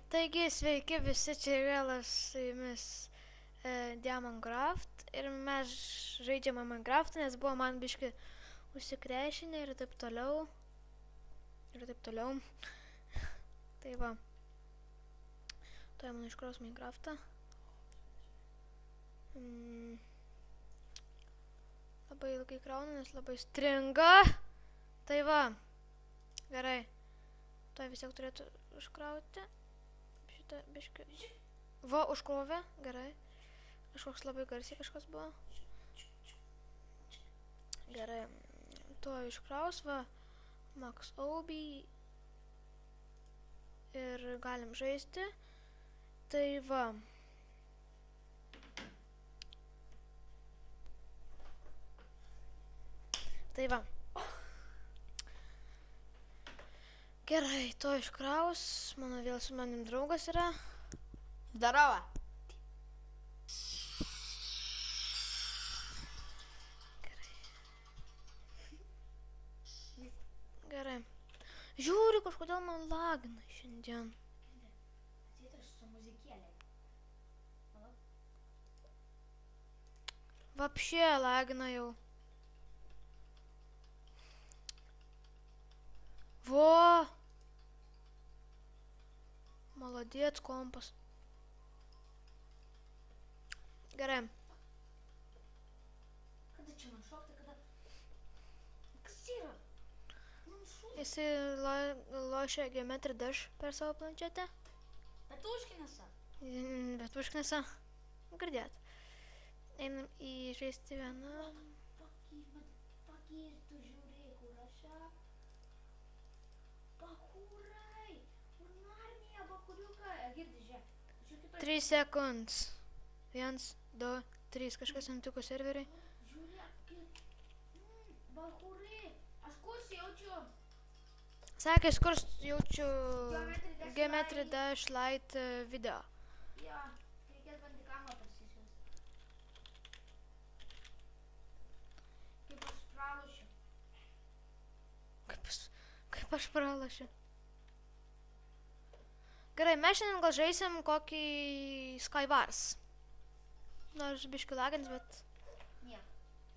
Taigi, sveiki visi, čia vėl aš su jumis Diamondcraft ir mes žaidžiame Minecraftą, nes buvo man biški užsikrešinę ir taip toliau. Tai va. Tuoj man iškraus Minecraftą. Labai ilgai krauna, nes labai stringa. Tai va. Gerai. Tuoj vis tiek turėtų užkrauti. Šitą biškį. Va, užkrovė. Gerai. Kažkoks labai garsiai kažkas buvo. Gerai. Tuoj iškraus, va. Max Obi. Ir galim žaisti. Tai va. Tai va. Gerai, to iškraus. Mano vėl su manim draugas yra. Здорово. Gerai. Žiūri, kažkodėl man lagina šiandien. Vapšė lagina jau. Vo! Молодец, kompas. Gerai. Kada čia man šokti, kada... Kas yra? Man šokti. Jisai lošia Geometry Dash per savo planšetę. Bet užkinasa. Bet užknisa. Girdėt. Einam į žaisti vieną. Pakir, tu žiūrėjai, kur aš čia. Bakurai. Armija, bakuriukai. Girdi, žiūrėk. 3 sekundes. 1, 2, 3. Kažkas nutiko serveriui. Žiūrėk. Bakurai. Aš kurs jaučiu. Sakė, iš kur jaučiu Geometry Dash Lite video. Jo, reikės bandyti kamerą pasisiūs. Kaip aš pralošiu. Kaip aš pralošiu. Gerai, mes šiandien gal žaisim kokį Skywars. Nors biškių lagins,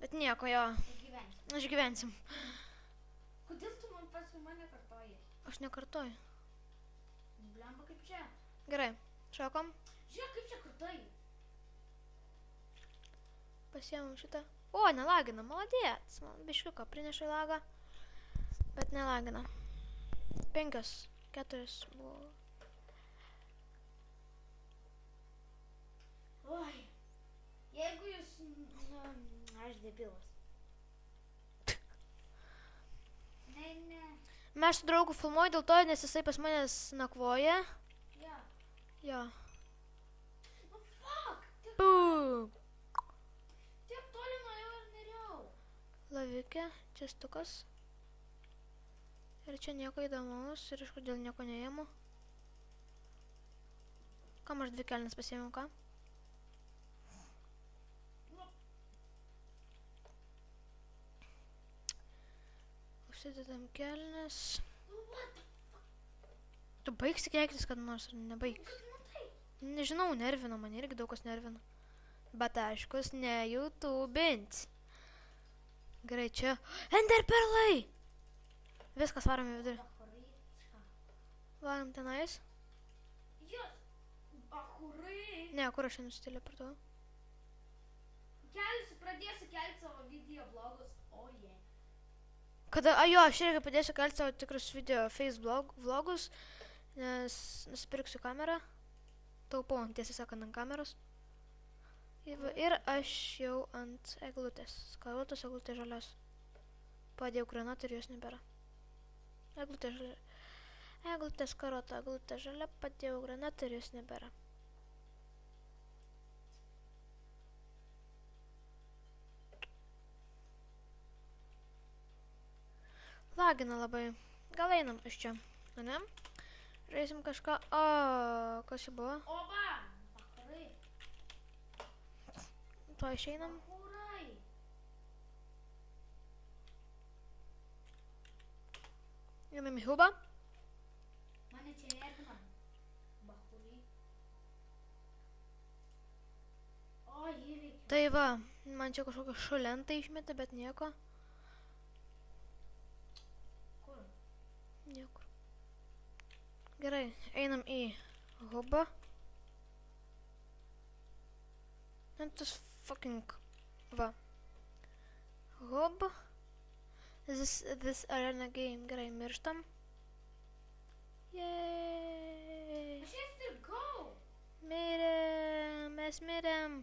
bet nieko, jo. Išgyvensim. Kodėl tu man paskui mane kartoji? Aš nekartoju. Blemba kaip čia. Gerai, šokom. Žiūrėk, kaip čia kartoji. Pasiemam šitą. O, nelagina, maladėts. Man biškiuką prineša į lagą. Bet nelagina. 5, 4 buvo. Oi, jeigu jūs... aš debilas. Ne. Mes su draugu filmuoju dėl to, nes jisai pas manęs nakvoja. Jo. Jo. Oh, fuck! Boom. Tiek toli nuėjau ir neriau. Lavikė, čia stukas. Ir čia nieko įdomaus. Ir iš kodėl nieko neėmu. Kam aš 2 kelnes pasiėmiau, ką? Užsidedam kelnes. Tu baigsi keiktis, kad nors ar nebaigsi? Nežinau, nervina, man irgi daug kas nervina. Bet aiškus, ne YouTubint. Gerai, čia. Ender perlai! Viskas varom į vidurį. Varom tenais. Jos, bakurai. Ne, kur aš nusiteleportavau? Pradėsiu kelti savo video blogus. O, jie. Kada, jo, aš irgi padėsiu kelti savo tikrus video face vlogus, nes nusipirksiu kamerą. Taupau, tiesą sakant, ant kameros. Ir aš jau ant eglutės. Karotos, eglutė žalios. Padėjau granatą ir jos nebėra. Eglutė žalia. Eglutės karota, eglutė žalia, padėjau granatą ir jos nebėra. Lagina labai. Gal einam iš čia, ne? Žaisim kažką. O, kas čia buvo? Oba, bakurai. Tuo išeinam. Bakurai. Einam į hubą. Mane čia nervina. Tai va, man čia kažkokią šalentą išmetė, bet nieko. Kur? Niekur. Gerai, einam į hubą. Tas fucking... Va. Hub. This arena game. Gerai, mirštam. Yay! Aš jas ir gau. Mirėm, mes mirėm.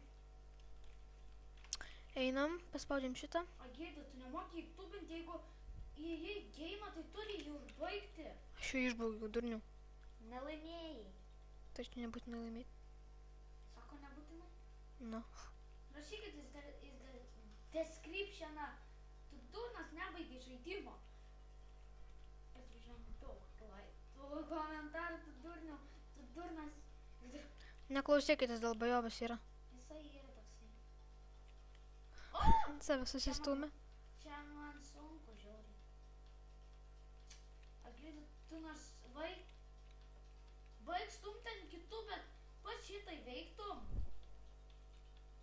Einam, paspaudžiam šitą. Agėda, tu nemoki YouTube'inti, jeigu įėjai geimą, tai turi jį užbaigti. Aš jau išbaigiau durnių. Nelaimėjai. Tai aš nebūtinai laimėti. Sako, nebūtinai. Nu. Rašykit į descriptioną. Tu durnas nebaigi žaidimo. Pasižiūrėjom daug komentarų, tu durnas. Neklausykitės, dėl bajovas yra. Jisai yra toksai. Save susistūmė. Čia man sunku žiauriai. Agėda, tu nors baig stumti ant kitų, bet pats šitai veiktum.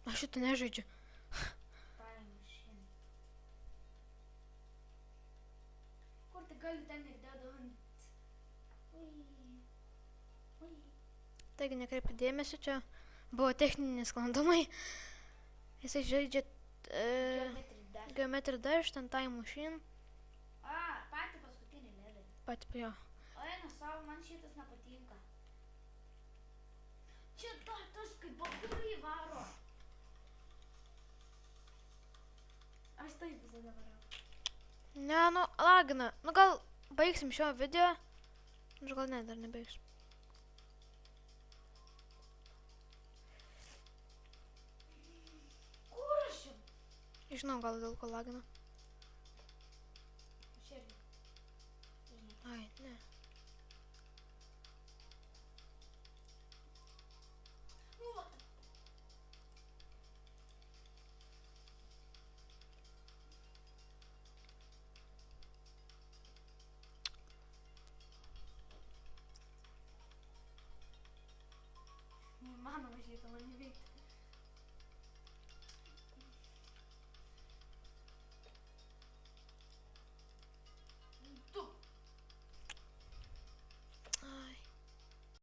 Aš šitą nežaidžiu. Tai mašinai. Kur tai gali ten ir dedu ant... Ui. Taigi nekreipia dėmesio, čia buvo techniniai sklandumai. Jisai žaidžia Geometry Dash, ten Time Machine. Patį paskutinį levelį. Pati jo. O eina savo, man šitas nepatinka. Čia tas kaip bakūrį varo. Aš taip visada varau. Ne, nu, lagina. Nu, gal baigsim šio video. Aš gal ne, dar nebaigsim. Kur aš jau? Žinau, gal dėl ko lagina. Aš irgi. Ai, ne. Nu, va. Neįmanoma šitą man įveikti.